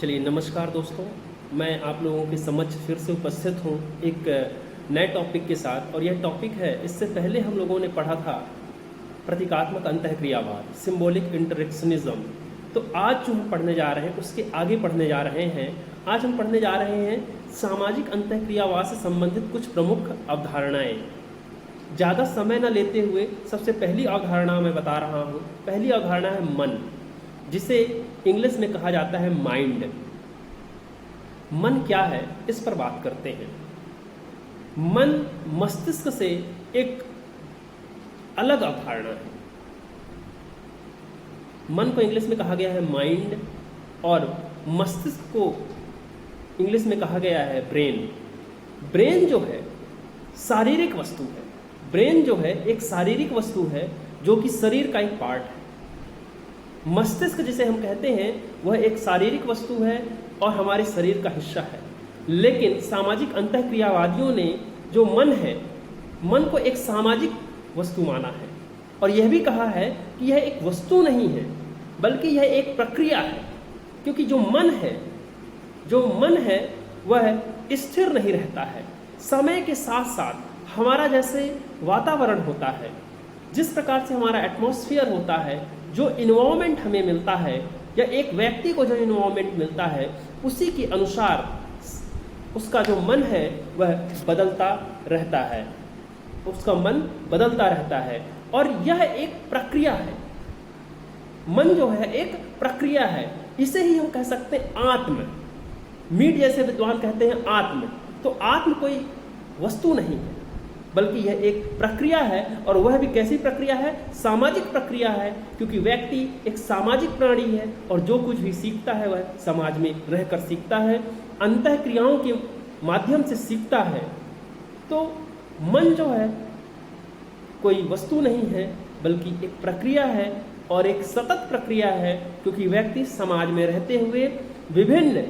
चलिए नमस्कार दोस्तों, मैं आप लोगों के समक्ष फिर से उपस्थित हूँ एक नए टॉपिक के साथ। और यह टॉपिक है, इससे पहले हम लोगों ने पढ़ा था प्रतीकात्मक अंतःक्रियावाद, सिंबॉलिक इंटरेक्शनिज्म। तो आज जो हम पढ़ने जा रहे हैं उसके आगे पढ़ने जा रहे हैं। आज हम पढ़ने जा रहे हैं सामाजिक अंतःक्रियावाद से संबंधित कुछ प्रमुख अवधारणाएं। ज़्यादा समय न लेते हुए सबसे पहली अवधारणा मैं बता रहा हूँ। पहली अवधारणा है मन, जिसे इंग्लिश में कहा जाता है माइंड। मन क्या है, इस पर बात करते हैं। मन मस्तिष्क से एक अलग अवधारणा है। मन को इंग्लिश में कहा गया है माइंड और मस्तिष्क को इंग्लिश में कहा गया है ब्रेन। ब्रेन जो है शारीरिक वस्तु है। ब्रेन जो है एक शारीरिक वस्तु है जो कि शरीर का एक पार्ट है। मस्तिष्क जिसे हम कहते हैं वह एक शारीरिक वस्तु है और हमारे शरीर का हिस्सा है। लेकिन सामाजिक अंतःक्रियावादियों ने जो मन है, मन को एक सामाजिक वस्तु माना है और यह भी कहा है कि यह एक वस्तु नहीं है बल्कि यह एक प्रक्रिया है। क्योंकि जो मन है वह स्थिर नहीं रहता है। समय के साथ साथ हमारा जैसे वातावरण होता है, जिस प्रकार से हमारा एटमॉस्फेयर होता है, जो इन्वायरमेंट हमें मिलता है या एक व्यक्ति को जो इन्वायरमेंट मिलता है, उसी के अनुसार उसका जो मन है वह बदलता रहता है। उसका मन बदलता रहता है और यह एक प्रक्रिया है। मन जो है एक प्रक्रिया है। इसे ही हम कह सकते हैं आत्म। मीट जैसे विद्वान कहते हैं आत्म। तो आत्म कोई वस्तु नहीं है बल्कि यह एक प्रक्रिया है। और वह भी कैसी प्रक्रिया है? सामाजिक प्रक्रिया है। क्योंकि व्यक्ति एक सामाजिक प्राणी है और जो कुछ भी सीखता है वह समाज में रहकर सीखता है, अंतःक्रियाओं के माध्यम से सीखता है। तो मन जो है कोई वस्तु नहीं है बल्कि एक प्रक्रिया है और एक सतत प्रक्रिया है। क्योंकि व्यक्ति समाज में रहते हुए विभिन्न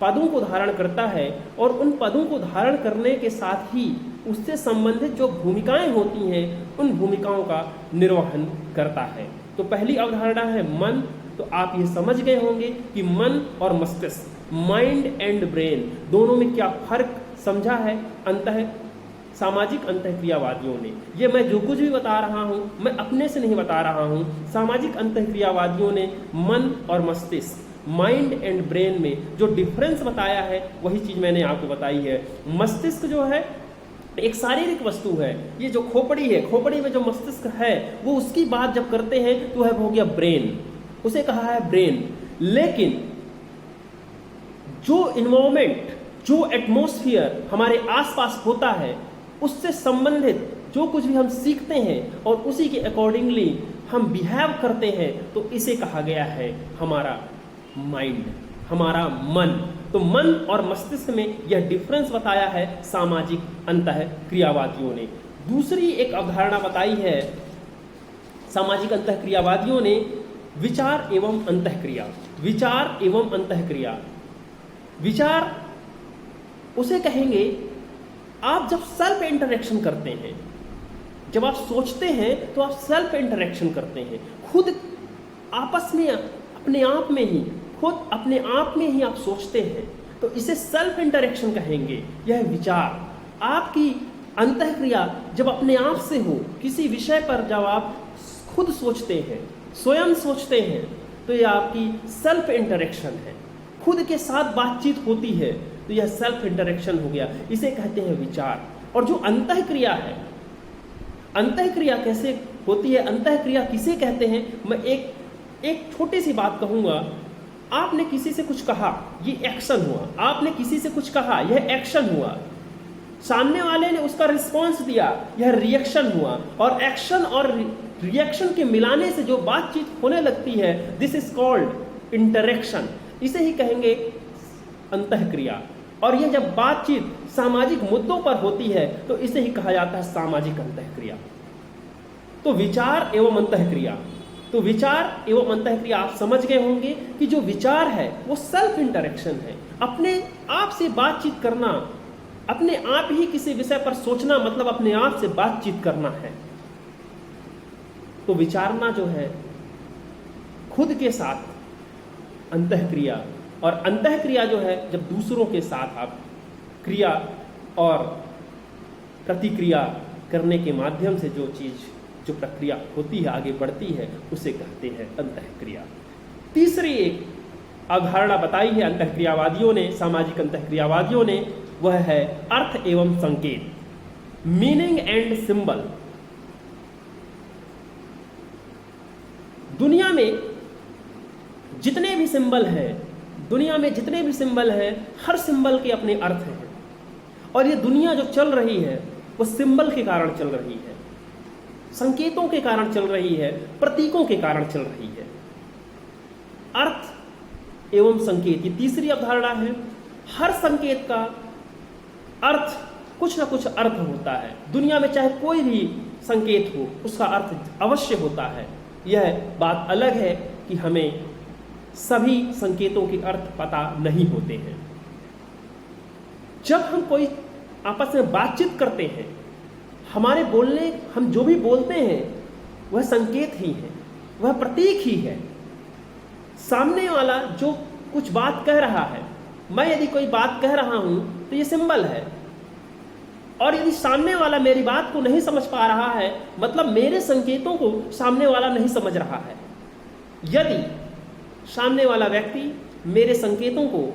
पदों को धारण करता है और उन पदों को धारण करने के साथ ही उससे संबंधित जो भूमिकाएं होती हैं उन भूमिकाओं का निर्वहन करता है। तो पहली अवधारणा है मन। तो आप ये समझ गए होंगे कि मन और मस्तिष्क, माइंड एंड ब्रेन, दोनों में क्या फर्क समझा है सामाजिक अंतःक्रियावादियों ने। ये मैं जो कुछ भी बता रहा हूँ मैं अपने से नहीं बता रहा हूँ। सामाजिक अंतःक्रियावादियों ने मन और मस्तिष्क, माइंड एंड ब्रेन में जो डिफरेंस बताया है वही चीज़ मैंने आपको बताई है। मस्तिष्क जो है एक शारीरिक वस्तु है। ये जो खोपड़ी है, खोपड़ी में जो मस्तिष्क है वो उसकी बात जब करते हैं तो वह हो गया ब्रेन, उसे कहा है ब्रेन। लेकिन जो इन्वायरमेंट, जो एटमॉस्फेयर हमारे आसपास होता है उससे संबंधित जो कुछ भी हम सीखते हैं और उसी के अकॉर्डिंगली हम बिहेव करते हैं तो इसे कहा गया है हमारा माइंड, हमारा मन। तो मन और मस्तिष्क में यह डिफरेंस बताया है सामाजिक अंतःक्रियावादियों ने। दूसरी एक अवधारणा बताई है सामाजिक अंतःक्रियावादियों ने, विचार एवं अंतःक्रिया। विचार एवं अंतःक्रिया। विचार उसे कहेंगे आप जब सेल्फ इंटरेक्शन करते हैं, जब आप सोचते हैं तो आप सेल्फ इंटरेक्शन करते हैं। खुद आपस में अपने आप में ही, खुद अपने आप में ही आप सोचते हैं तो इसे सेल्फ इंटरेक्शन कहेंगे। यह विचार, आपकी अंतःक्रिया जब अपने आप से हो, किसी विषय पर जब आप खुद सोचते हैं, स्वयं सोचते हैं, तो यह आपकी सेल्फ इंटरेक्शन है। खुद के साथ बातचीत होती है तो यह सेल्फ इंटरेक्शन हो गया। इसे कहते हैं विचार। और जो अंतःक्रिया है, अंतःक्रिया कैसे होती है, अंतःक्रिया किसे कहते हैं, मैं एक छोटी सी बात कहूँगा। आपने किसी से कुछ कहा, ये एक्शन हुआ। आपने किसी से कुछ कहा, यह एक्शन हुआ। सामने वाले ने उसका रिस्पॉन्स दिया, यह रिएक्शन हुआ। और एक्शन और रिएक्शन के मिलाने से जो बातचीत होने लगती है, दिस इज कॉल्ड इंटरेक्शन। इसे ही कहेंगे अंतःक्रिया। और यह जब बातचीत सामाजिक मुद्दों पर होती है तो इसे ही कहा जाता है सामाजिक अंतःक्रिया। तो विचार एवं अंतःक्रिया, तो विचार एवं अंतःक्रिया आप समझ गए होंगे कि जो विचार है वो सेल्फ इंटरेक्शन है। अपने आप से बातचीत करना, अपने आप ही किसी विषय पर सोचना, मतलब अपने आप से बातचीत करना है। तो विचारना जो है खुद के साथ अंतःक्रिया और अंतः क्रिया जो है जब दूसरों के साथ आप क्रिया और प्रतिक्रिया करने के माध्यम से जो चीज़ जो प्रक्रिया होती है आगे बढ़ती है उसे कहते हैं अंतः क्रिया। तीसरी एक अवधारणा बताई है अंतःक्रियावादियों ने, सामाजिक अंतःक्रियावादियों ने, वह है अर्थ एवं संकेत, मीनिंग एंड सिंबल। दुनिया में जितने भी सिंबल हैं, हर सिंबल के अपने अर्थ हैं और ये दुनिया जो चल रही है वो सिंबल के कारण चल रही है, संकेतों के कारण चल रही है, प्रतीकों के कारण चल रही है। अर्थ एवं संकेत, ये तीसरी अवधारणा है। हर संकेत का अर्थ कुछ ना कुछ अर्थ होता है। दुनिया में चाहे कोई भी संकेत हो उसका अर्थ अवश्य होता है। यह बात अलग है कि हमें सभी संकेतों के अर्थ पता नहीं होते हैं। जब हम कोई आपस में बातचीत करते हैं, हम जो भी बोलते हैं वह संकेत ही है, वह प्रतीक ही है। सामने वाला जो कुछ बात कह रहा है, मैं यदि कोई बात कह रहा हूं तो ये सिंबल है, और यदि सामने वाला मेरी बात को नहीं समझ पा रहा है मतलब मेरे संकेतों को सामने वाला नहीं समझ रहा है। यदि सामने वाला व्यक्ति मेरे संकेतों को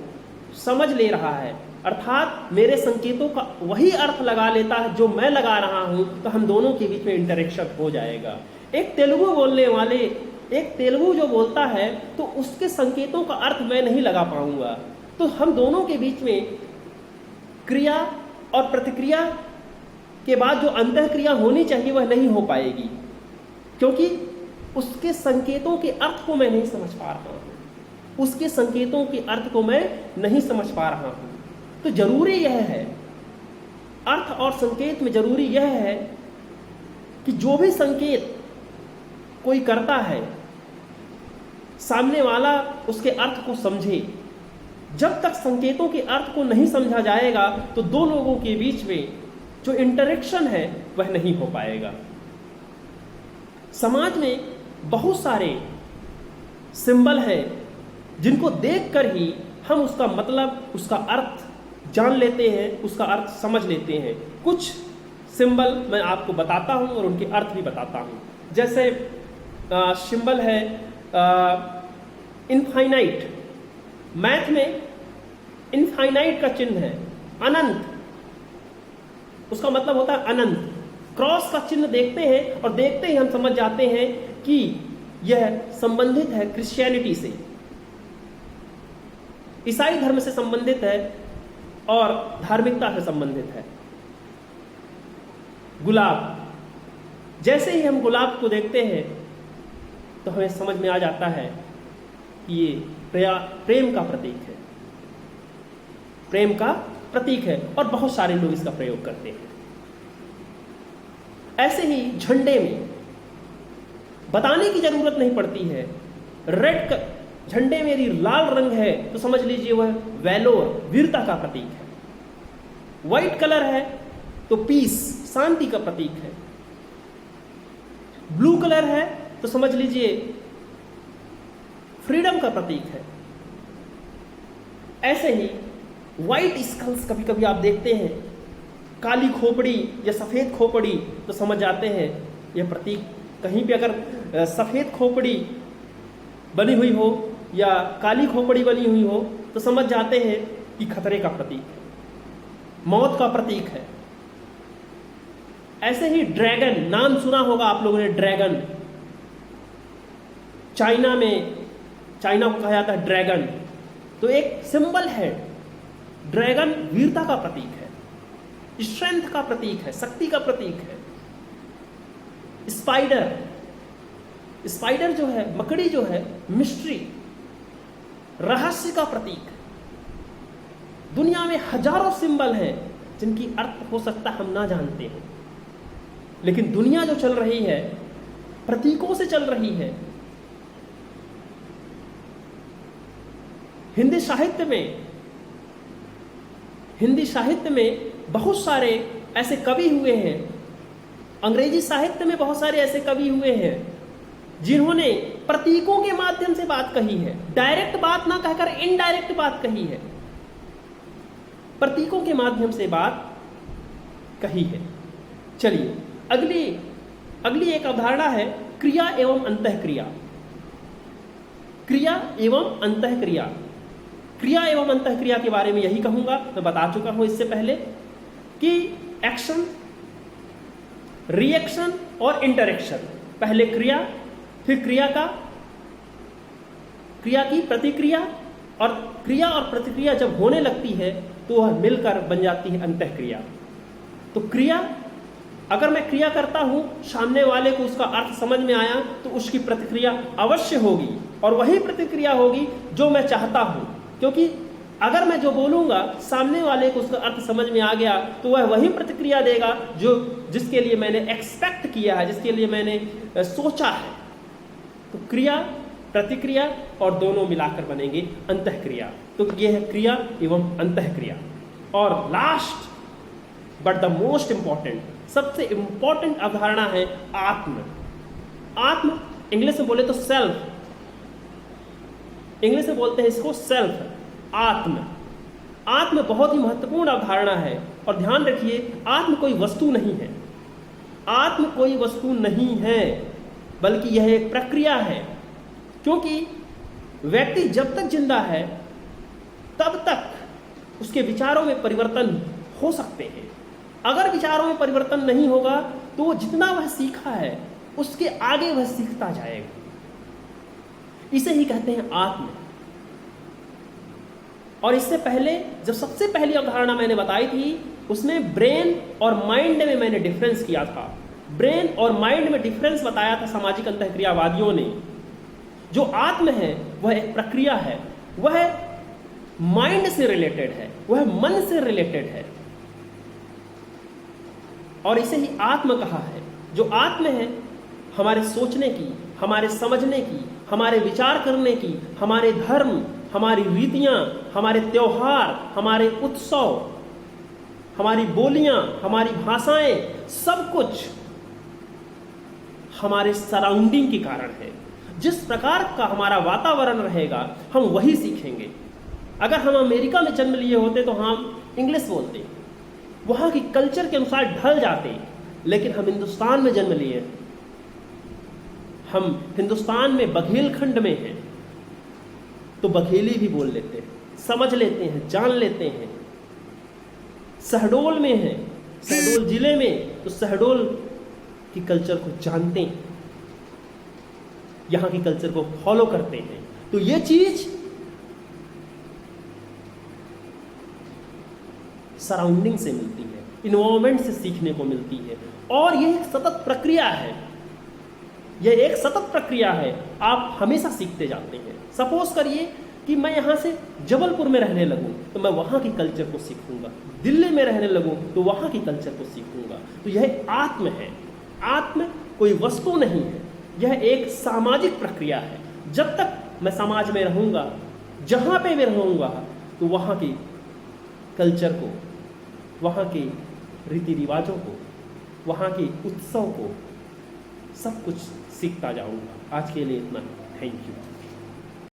समझ ले रहा है अर्थात मेरे संकेतों का वही अर्थ लगा लेता है जो मैं लगा रहा हूं, तो हम दोनों के बीच में इंटरेक्शन हो जाएगा। एक तेलुगु जो बोलता है तो उसके संकेतों का अर्थ मैं नहीं लगा पाऊंगा, तो हम दोनों के बीच में क्रिया और प्रतिक्रिया के बाद जो अंतःक्रिया होनी चाहिए वह नहीं हो पाएगी, क्योंकि उसके संकेतों के अर्थ को मैं नहीं समझ पा रहा हूं, उसके संकेतों के अर्थ को मैं नहीं समझ पा रहा हूं। तो जरूरी यह है, अर्थ और संकेत में जरूरी यह है कि जो भी संकेत कोई करता है सामने वाला उसके अर्थ को समझे। जब तक संकेतों के अर्थ को नहीं समझा जाएगा तो दो लोगों के बीच में जो इंटरेक्शन है वह नहीं हो पाएगा। समाज में बहुत सारे सिंबल हैं जिनको देखकर ही हम उसका मतलब, उसका अर्थ जान लेते हैं, उसका अर्थ समझ लेते हैं। कुछ सिंबल मैं आपको बताता हूं और उनके अर्थ भी बताता हूं। जैसे सिंबल है इनफाइनाइट, मैथ में इनफाइनाइट का चिन्ह है अनंत, उसका मतलब होता है अनंत। क्रॉस का चिन्ह देखते हैं और देखते ही हम समझ जाते हैं कि यह संबंधित है क्रिश्चियनिटी से, ईसाई धर्म से संबंधित है और धार्मिकता से संबंधित है। गुलाब, जैसे ही हम गुलाब को देखते हैं तो हमें समझ में आ जाता है कि ये प्रेम का प्रतीक है, प्रेम का प्रतीक है, और बहुत सारे लोग इसका प्रयोग करते हैं। ऐसे ही झंडे में बताने की जरूरत नहीं पड़ती है, रेड झंडे में यदि लाल रंग है तो समझ लीजिए वह वैलोर, वीरता का प्रतीक है। व्हाइट कलर है तो पीस, शांति का प्रतीक है। ब्लू कलर है तो समझ लीजिए फ्रीडम का प्रतीक है। ऐसे ही व्हाइट स्कल्स कभी कभी आप देखते हैं, काली खोपड़ी या सफेद खोपड़ी, तो समझ जाते हैं यह प्रतीक। कहीं पे अगर सफेद खोपड़ी बनी हुई हो या काली खोपड़ी बनी हुई हो तो समझ जाते हैं कि खतरे का प्रतीक है, मौत का प्रतीक है। ऐसे ही ड्रैगन, नाम सुना होगा आप लोगों ने, ड्रैगन। चाइना को कहा जाता है ड्रैगन, तो एक सिंबल है। ड्रैगन वीरता का प्रतीक है, स्ट्रेंथ का प्रतीक है, शक्ति का प्रतीक है। स्पाइडर जो है, मकड़ी जो है, मिस्ट्री, रहस्य का प्रतीक है। दुनिया में हजारों सिंबल हैं जिनकी अर्थ हो सकता हम ना जानते हैं, लेकिन दुनिया जो चल रही है प्रतीकों से चल रही है। हिंदी साहित्य में बहुत सारे ऐसे कवि हुए हैं, अंग्रेजी साहित्य में बहुत सारे ऐसे कवि हुए हैं जिन्होंने प्रतीकों के माध्यम से बात कही है, डायरेक्ट बात ना कहकर इनडायरेक्ट बात कही है, प्रतीकों के माध्यम से बात कही है। चलिए अगली एक अवधारणा है क्रिया एवं अंतःक्रिया। क्रिया एवं अंतःक्रिया, क्रिया एवं अंतःक्रिया के बारे में यही कहूंगा, मैं बता चुका हूं इससे पहले कि एक्शन, रिएक्शन और इंटरेक्शन, पहले क्रिया, फिर क्रिया की प्रतिक्रिया, और क्रिया और प्रतिक्रिया जब होने लगती है तो वह मिलकर बन जाती है अंतःक्रिया। तो क्रिया, अगर मैं क्रिया करता हूं, सामने वाले को उसका अर्थ समझ में आया तो उसकी प्रतिक्रिया अवश्य होगी, और वही प्रतिक्रिया होगी जो मैं चाहता हूं, क्योंकि अगर मैं जो बोलूंगा सामने वाले को उसका अर्थ समझ में आ गया तो वह वही प्रतिक्रिया देगा जो जिसके लिए मैंने एक्सपेक्ट किया है, जिसके लिए मैंने सोचा है। तो क्रिया, प्रतिक्रिया और दोनों मिलाकर बनेंगे अंतःक्रिया। तो यह है क्रिया एवं अंतःक्रिया। और last but the most important, सबसे इंपॉर्टेंट अवधारणा है आत्म। आत्म इंग्लिश में बोले तो सेल्फ, इंग्लिश में बोलते हैं इसको सेल्फ, आत्म। आत्म बहुत ही महत्वपूर्ण अवधारणा है, और ध्यान रखिए आत्म कोई वस्तु नहीं है, आत्म कोई वस्तु नहीं है, बल्कि यह एक प्रक्रिया है। क्योंकि व्यक्ति जब तक जिंदा है तब तक उसके विचारों में परिवर्तन हो सकते हैं। अगर विचारों में परिवर्तन नहीं होगा तो जितना वह सीखा है उसके आगे वह सीखता जाएगा। इसे ही कहते हैं आत्म। और इससे पहले जब सबसे पहली अवधारणा मैंने बताई थी उसमें ब्रेन और माइंड में मैंने डिफरेंस किया था। ब्रेन और माइंड में डिफरेंस बताया था सामाजिक अंतःक्रियावादियों ने। जो आत्म है वह एक प्रक्रिया है, वह माइंड से रिलेटेड है, वह मन से रिलेटेड है, और इसे ही आत्म कहा है। जो आत्म है हमारे सोचने की, हमारे समझने की, हमारे विचार करने की, हमारे धर्म, हमारी रीतियां, हमारे त्योहार, हमारे उत्सव, हमारी बोलियां, हमारी भाषाएं, सब कुछ हमारे सराउंडिंग के कारण है। जिस प्रकार का हमारा वातावरण रहेगा हम वही सीखेंगे। अगर हम अमेरिका में जन्म लिए होते तो हम इंग्लिश बोलते, वहां की कल्चर के अनुसार ढल जाते, लेकिन हम हिंदुस्तान में जन्म लिए, हम हिंदुस्तान में बघेलखंड में हैं तो बघेली भी बोल लेते हैं, समझ लेते हैं, जान लेते हैं। शहडोल में हैं, शहडोल जिले में, तो शहडोल की कल्चर को जानते हैं, यहां की कल्चर को फॉलो करते हैं। तो ये चीज सराउंडिंग से मिलती है, इन्वायरमेंट से सीखने को मिलती है, और यह एक सतत प्रक्रिया है। यह एक सतत प्रक्रिया है, आप हमेशा सीखते जाते हैं। सपोज करिए कि मैं यहां से जबलपुर में रहने लगूं तो मैं वहां की कल्चर को सीखूंगा, दिल्ली में रहने लगूं तो वहां की कल्चर को सीखूंगा। तो यह आत्म है। आत्म कोई वस्तु नहीं है, यह एक सामाजिक प्रक्रिया है। जब तक मैं समाज में रहूंगा, जहां पे मैं रहूंगा, तो वहां की कल्चर को, वहां के रीति रिवाजों को, वहां के उत्सव को, सब कुछ सीखता जाऊंगा। आज के लिए इतना ही। Thank you.